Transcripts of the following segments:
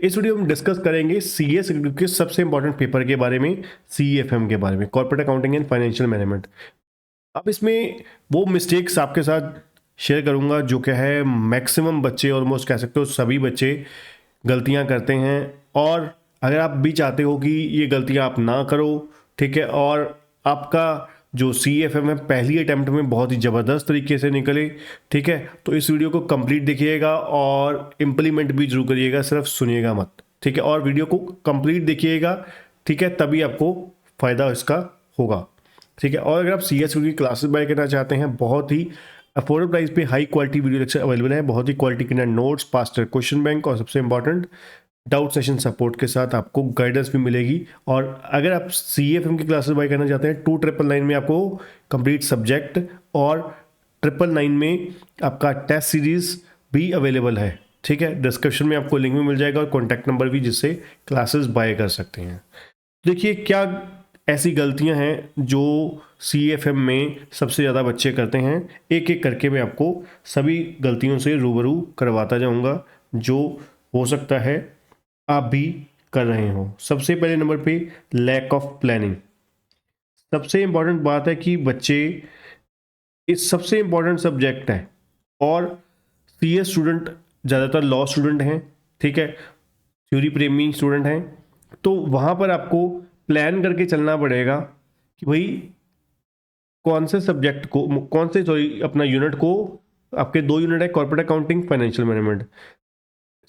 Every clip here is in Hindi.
इस वीडियो में हम डिस्कस करेंगे सीएस के सबसे इंपॉर्टेंट पेपर के बारे में, सीएफएम के बारे में, corporate accounting and financial management. अब इसमें वो मिस्टेक्स आपके साथ शेयर करूंगा जो क्या है मैक्सिमम बच्चे, ऑलमोस्ट कह सकते हो सभी बच्चे गलतियां करते हैं। और अगर आप भी चाहते हो कि ये गलतियां आप ना करो, ठीक है, और आपका जो सीएफएम है पहली अटेम्प्ट में बहुत ही ज़बरदस्त तरीके से निकले, ठीक है, तो इस वीडियो को कंप्लीट देखिएगा और इम्प्लीमेंट भी जरूर करिएगा, सिर्फ सुनिएगा मत, ठीक है। और वीडियो को कंप्लीट देखिएगा, ठीक है, तभी आपको फ़ायदा इसका होगा, ठीक है। और अगर आप सीएस की क्लासेस बाय करना चाहते हैं, बहुत ही अफोर्डेबल प्राइस पे high quality video lecture available है, बहुत ही क्वालिटी के नोट्स, पास्टर क्वेश्चन बैंक और सबसे इंपॉर्टेंट डाउट सेशन सपोर्ट के साथ आपको गाइडेंस भी मिलेगी। और अगर आप सीएफएम की क्लासेस बाय करना चाहते हैं, 2999 में आपको कंप्लीट सब्जेक्ट और 999 में आपका टेस्ट सीरीज भी अवेलेबल है, ठीक है। डिस्क्रिप्शन में आपको लिंक भी मिल जाएगा और कॉन्टैक्ट नंबर भी, जिससे क्लासेस बाय कर सकते हैं। देखिए क्या ऐसी गलतियां हैं जो सीएफएम में सबसे ज़्यादा बच्चे करते हैं, एक एक करके मैं आपको सभी गलतियों से रूबरू करवाता जाऊंगा जो हो सकता है आप भी कर रहे हो। सबसे पहले नंबर पे लैक ऑफ प्लानिंग। सबसे इंपॉर्टेंट बात है कि बच्चे इस सबसे इंपॉर्टेंट सब्जेक्ट है, और सीएस स्टूडेंट ज़्यादातर लॉ स्टूडेंट हैं, ठीक है, थ्योरी प्रेमी स्टूडेंट हैं, तो वहाँ पर आपको प्लान करके चलना पड़ेगा कि भाई कौन से सब्जेक्ट को, कौन से सॉरी अपना यूनिट को, आपके 2 यूनिट है, corporate accounting, financial management,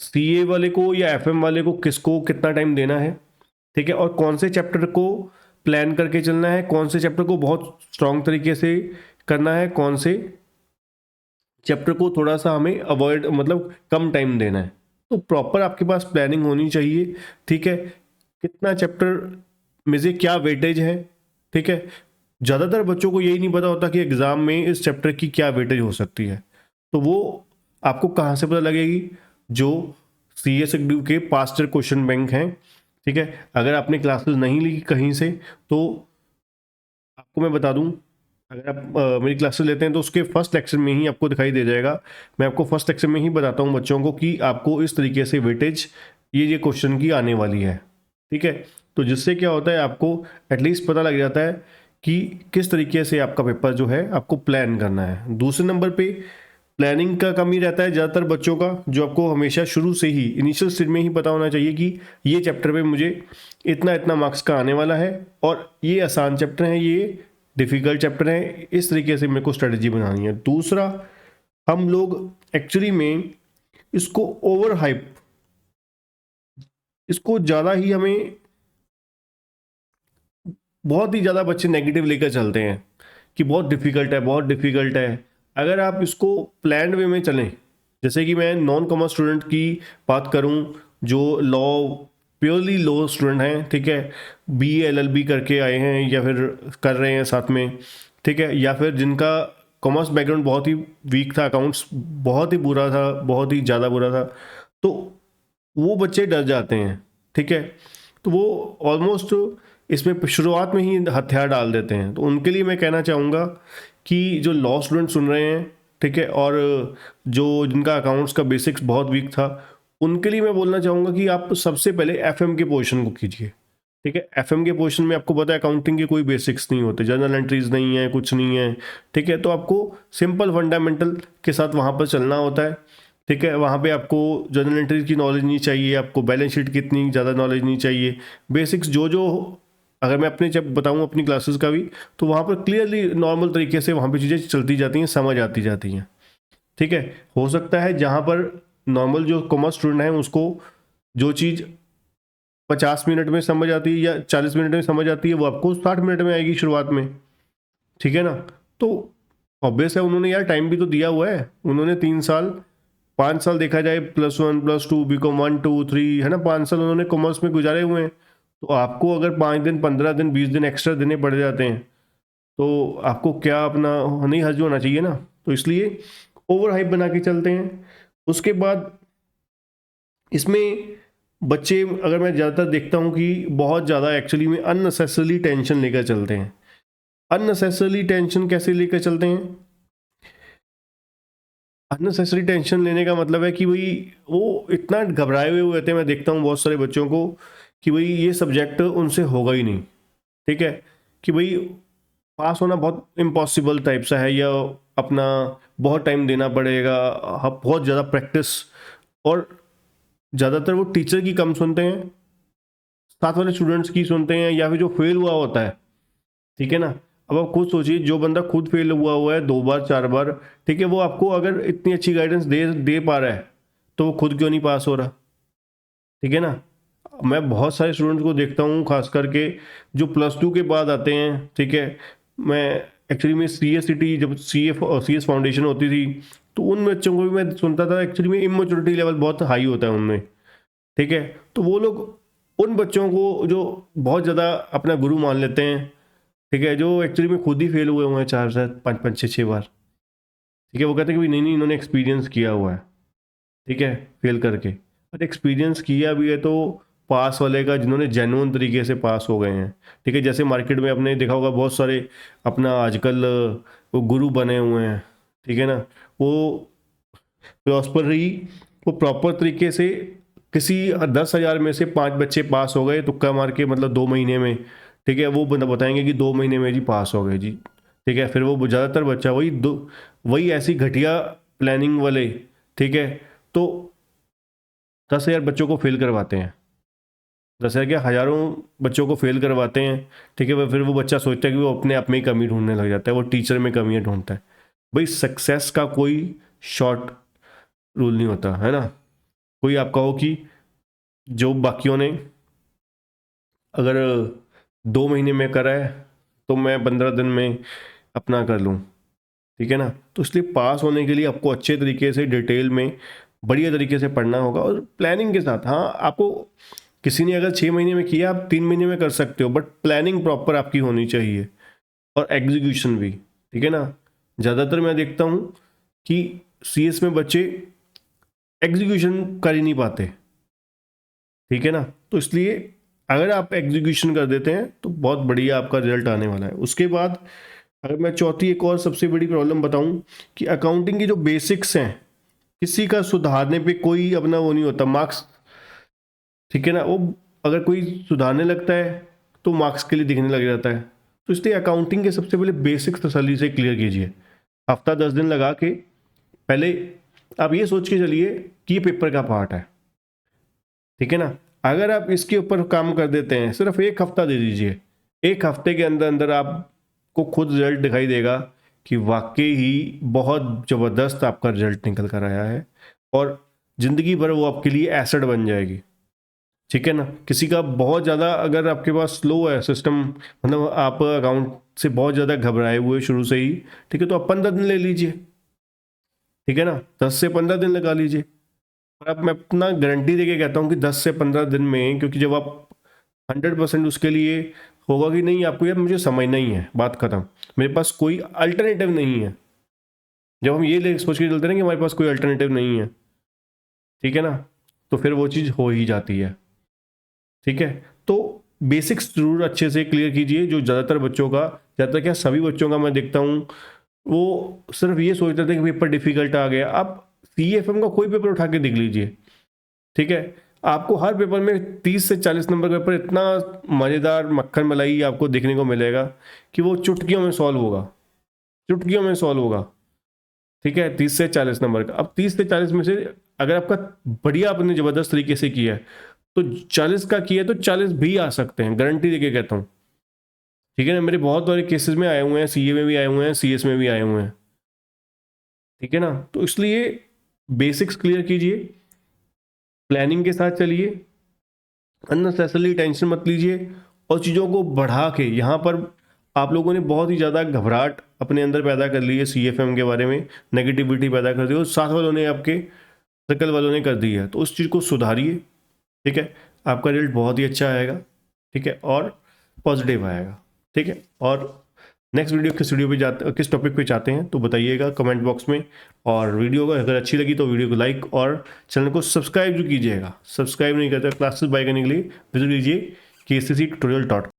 CA वाले को या एफएम वाले को किसको कितना टाइम देना है, ठीक है, और कौन से चैप्टर को प्लान करके चलना है, कौन से चैप्टर को बहुत स्ट्रांग तरीके से करना है, कौन से चैप्टर को थोड़ा सा हमें अवॉइड, मतलब कम टाइम देना है। तो प्रॉपर आपके पास प्लानिंग होनी चाहिए, ठीक है, कितना चैप्टर में से क्या वेटेज है, ठीक है। ज़्यादातर बच्चों को यही नहीं पता होता कि एग्ज़ाम में इस चैप्टर की क्या वेटेज हो सकती है, तो वो आपको कहाँ से पता लगेगी, जो सी एस के पास्टर क्वेश्चन बैंक हैं, ठीक है। अगर आपने क्लासेस नहीं ली कहीं से, तो आपको मैं बता दूं, अगर आप मेरी क्लासेस लेते हैं तो उसके फर्स्ट लेक्चर में ही आपको दिखाई दे जाएगा। मैं आपको फर्स्ट लेक्चर में ही बताता हूँ बच्चों को कि आपको इस तरीके से वेटेज ये क्वेश्चन की आने वाली है, ठीक है। तो जिससे क्या होता है, आपको एटलीस्ट पता लग जाता है कि किस तरीके से आपका पेपर जो है आपको प्लान करना है। दूसरे नंबर पे प्लानिंग का कमी रहता है ज़्यादातर बच्चों का, जो आपको हमेशा शुरू से ही इनिशियल स्टेज में ही पता होना चाहिए कि ये चैप्टर पे मुझे इतना इतना मार्क्स का आने वाला है, और ये आसान चैप्टर है, ये डिफ़िकल्ट चैप्टर है, इस तरीके से मेरे को स्ट्रेटजी बनानी है। दूसरा, हम लोग एक्चुअली में इसको ओवर हाइप, इसको ज़्यादा ही हमें, बहुत ही ज़्यादा बच्चे नेगेटिव लेकर चलते हैं कि बहुत डिफ़िकल्ट है, बहुत डिफ़िकल्ट है। अगर आप इसको प्लान्ड वे में चलें, जैसे कि मैं नॉन कॉमर्स स्टूडेंट की बात करूं, जो लॉ, प्योरली लॉ स्टूडेंट हैं, ठीक है, बीए एलएलबी करके आए हैं या फिर कर रहे हैं साथ में, ठीक है, या फिर जिनका कॉमर्स बैकग्राउंड बहुत ही वीक था, अकाउंट्स बहुत ही बुरा था, बहुत ही ज़्यादा बुरा था, तो वो बच्चे डर जाते हैं, ठीक है। तो वो ऑलमोस्ट इसमें शुरुआत में ही हथियार डाल देते हैं। तो उनके लिए मैं कहना चाहूँगा कि जो लॉ स्टूडेंट सुन रहे हैं, ठीक है, और जो जिनका अकाउंट्स का बेसिक्स बहुत वीक था, उनके लिए मैं बोलना चाहूँगा कि आप सबसे पहले एफएम के पोर्शन को कीजिए, ठीक है। एफएम के पोर्शन में आपको पता है अकाउंटिंग के कोई बेसिक्स नहीं होते, जर्नल एंट्रीज नहीं है, कुछ नहीं है, ठीक है। तो आपको सिंपल फंडामेंटल के साथ वहाँ पर चलना होता है, ठीक है। वहाँ पे आपको जर्नल एंट्रीज की नॉलेज नहीं चाहिए, आपको बैलेंस शीट की इतनी ज़्यादा नॉलेज नहीं चाहिए, बेसिक्स जो जो, अगर मैं अपने जब बताऊँ अपनी क्लासेस का भी, तो वहाँ पर क्लियरली नॉर्मल तरीके से वहाँ पे चीज़ें चलती जाती हैं, समझ आती जाती हैं, ठीक है। हो सकता है जहाँ पर नॉर्मल जो कॉमर्स स्टूडेंट हैं उसको जो चीज़ 50 मिनट में समझ आती है या 40 मिनट में समझ आती है, वो आपको 60 मिनट में आएगी शुरुआत में, ठीक है ना। तो ऑब्वियस है, उन्होंने यार टाइम भी तो दिया हुआ है, उन्होंने 3 साल 5 साल देखा जाए, +1 +2 बीकॉम 1 2 3 है ना, 5 साल उन्होंने कॉमर्स में गुजारे हुए हैं। तो आपको अगर 5 दिन 15 दिन 20 दिन एक्स्ट्रा देने पड़ जाते हैं, तो आपको क्या अपना नहीं हर्ज होना चाहिए ना। तो इसलिए ओवर हाइप बना के चलते हैं। उसके बाद इसमें बच्चे, अगर मैं ज़्यादातर देखता हूँ कि बहुत ज़्यादा एक्चुअली में अननेसेसरली टेंशन लेकर चलते हैं। अननेसेसरली टेंशन कैसे लेकर चलते हैं, अननेसेसरी टेंशन लेने का मतलब है कि भाई वो इतना घबराए हुए रहते हैं, मैं देखता हूँ बहुत सारे बच्चों को कि भाई ये सब्जेक्ट उनसे होगा ही नहीं, ठीक है, कि भाई पास होना बहुत इम्पॉसिबल टाइप सा है, या अपना बहुत टाइम देना पड़ेगा, बहुत ज़्यादा प्रैक्टिस, और ज़्यादातर वो टीचर की कम सुनते हैं, साथ वाले स्टूडेंट्स की सुनते हैं, या फिर जो फेल हुआ होता है, ठीक है ना। अब आप खुद सोचिए, जो बंदा खुद फेल हुआ है 2 बार 4 बार, ठीक है, वो आपको अगर इतनी अच्छी गाइडेंस दे दे पा रहा है तो वो खुद क्यों नहीं पास हो रहा, ठीक है ना। मैं बहुत सारे स्टूडेंट्स को देखता हूँ, खास करके जो +2 के बाद आते हैं, ठीक है। मैं एक्चुअली में CSCT, जब CS फाउंडेशन होती थी, तो उन बच्चों को भी मैं सुनता था, एक्चुअली में इमेच्योरिटी लेवल बहुत हाई होता है उनमें, ठीक है। तो वो लोग उन बच्चों को जो बहुत ज़्यादा अपना गुरु मान लेते हैं, ठीक है, जो एक्चुअली में खुद ही फेल हुए हैं 4 से 5 5 6 6 बार, ठीक है, वो कहते हैं कि नहीं नहीं इन्होंने एक्सपीरियंस किया हुआ है, ठीक है, फेल करके। और एक्सपीरियंस किया भी है तो पास वाले का, जिन्होंने जेन्युइन तरीके से पास हो गए हैं, ठीक है। जैसे मार्केट में आपने देखा होगा बहुत सारे अपना आजकल वो गुरु बने हुए हैं, ठीक है ना। वो प्रॉस्पर रही, वो प्रॉपर तरीके से किसी 10,000 में से 5 बच्चे पास हो गए तुक्का मार के, मतलब 2 महीने में, ठीक है, वो बंदा बताएंगे कि 2 महीने में जी पास हो गए जी, ठीक है। फिर वो ज़्यादातर बच्चा वही ऐसी घटिया प्लानिंग वाले, ठीक है, तो 10,000 बच्चों को फेल करवाते हैं, 10,000 क्या, हज़ारों बच्चों को फेल करवाते हैं, ठीक है। फिर वो बच्चा सोचता है कि वो अपने आप में ही कमी ढूंढने लग जाता है, वो टीचर में कमियां ढूंढता है। भाई सक्सेस का कोई शॉर्ट रूल नहीं होता है ना। कोई आप कहो कि जो बाकियों ने अगर 2 महीने में करा है तो मैं 15 दिन में अपना कर लूँ, ठीक है ना। तो इसलिए पास होने के लिए आपको अच्छे तरीके से डिटेल में बढ़िया तरीके से पढ़ना होगा, और प्लानिंग के साथ। हाँ, आपको किसी ने अगर 6 महीने में किया, आप 3 महीने में कर सकते हो, बट प्लानिंग प्रॉपर आपकी होनी चाहिए, और एग्जीक्यूशन भी, ठीक है ना। ज़्यादातर मैं देखता हूँ कि CS में बच्चे एग्जीक्यूशन कर ही नहीं पाते, ठीक है ना। तो इसलिए अगर आप एग्जीक्यूशन कर देते हैं तो बहुत बढ़िया आपका रिजल्ट आने वाला है। उसके बाद अगर मैं चौथी एक और सबसे बड़ी प्रॉब्लम बताऊं, कि अकाउंटिंग की जो बेसिक्स हैं, किसी का सुधारने पे कोई अपना वो नहीं होता, मार्क्स, ठीक है ना। वो अगर कोई सुधारने लगता है तो मार्क्स के लिए दिखने लग जाता है। तो इसलिए अकाउंटिंग के सबसे पहले बेसिक्स तसल्ली से क्लियर कीजिए, हफ्ता 10 दिन लगा के। पहले आप ये सोच के चलिए कि ये पेपर का पार्ट है, ठीक है ना। अगर आप इसके ऊपर काम कर देते हैं, सिर्फ 1 हफ्ता दे दीजिए, 1 हफ्ते के अंदर अंदर आपको खुद रिजल्ट दिखाई देगा कि वाकई ही बहुत ज़बरदस्त आपका रिजल्ट निकल कर आया है, और ज़िंदगी भर वो आपके लिए एसेट बन जाएगी, ठीक है ना। किसी का बहुत ज़्यादा अगर आपके पास स्लो है सिस्टम, मतलब आप अकाउंट से बहुत ज़्यादा घबराए हुए शुरू से ही, ठीक है, तो आप 15 दिन ले लीजिए, ठीक है ना, 10 से 15 दिन लगा लीजिए। और अब मैं अपना गारंटी देके कहता हूँ कि 10 से 15 दिन में, क्योंकि जब आप 100% उसके लिए होगा कि नहीं आपको यार मुझे समझना ही है, बात खत्म, मेरे पास कोई अल्टरनेटिव नहीं है। जब हम ये ले सोच के चलते हैं कि हमारे पास कोई अल्टरनेटिव नहीं है, ठीक है ना, तो फिर वो चीज़ हो ही जाती है, ठीक है। तो बेसिक्स जरूर अच्छे से क्लियर कीजिए। जो ज़्यादातर बच्चों का, ज़्यादातर क्या सभी बच्चों का मैं देखता हूँ, वो सिर्फ ये सोचते थे कि पेपर डिफिकल्ट आ गया। आप CFM का कोई पेपर उठा के देख लीजिए, ठीक है, आपको हर पेपर में 30 से 40 नंबर का पेपर इतना मज़ेदार मक्खन मलाई आपको देखने को मिलेगा कि वो चुटकियों में सॉल्व होगा, चुटकियों में सॉल्व होगा, ठीक है। 30 से 40 नंबर का, अब 30 से 40 में से अगर आपका बढ़िया आपने ज़बरदस्त तरीके से किया है तो 40 का किया तो 40 भी आ सकते हैं, गारंटी देके कहता हूँ, ठीक है ना। मेरे बहुत सारे केसेस में आए हुए हैं, CA में भी आए हुए हैं, CS में भी आए हुए हैं, ठीक है ना। तो इसलिए बेसिक्स क्लियर कीजिए, प्लानिंग के साथ चलिए, अननेसेसरली टेंशन मत लीजिए, और चीज़ों को बढ़ा के, यहाँ पर आप लोगों ने बहुत ही ज़्यादा घबराहट अपने अंदर पैदा कर ली है CFM के बारे में, नेगेटिविटी पैदा कर दी, और साथ वालों ने, आपके सर्कल वालों ने कर दी है। तो उस चीज़ को सुधारिए, ठीक है, आपका रिजल्ट बहुत ही अच्छा आएगा, ठीक है, और पॉजिटिव आएगा, ठीक है। और नेक्स्ट वीडियो किस टॉपिक पे चाहते हैं तो बताइएगा कमेंट बॉक्स में। और वीडियो को अगर अच्छी लगी तो वीडियो को लाइक और चैनल को सब्सक्राइब जो कीजिएगा। सब्सक्राइब नहीं करते क्लासेस बाय करने के लिए विजिट कीजिए KCC tutorial.com।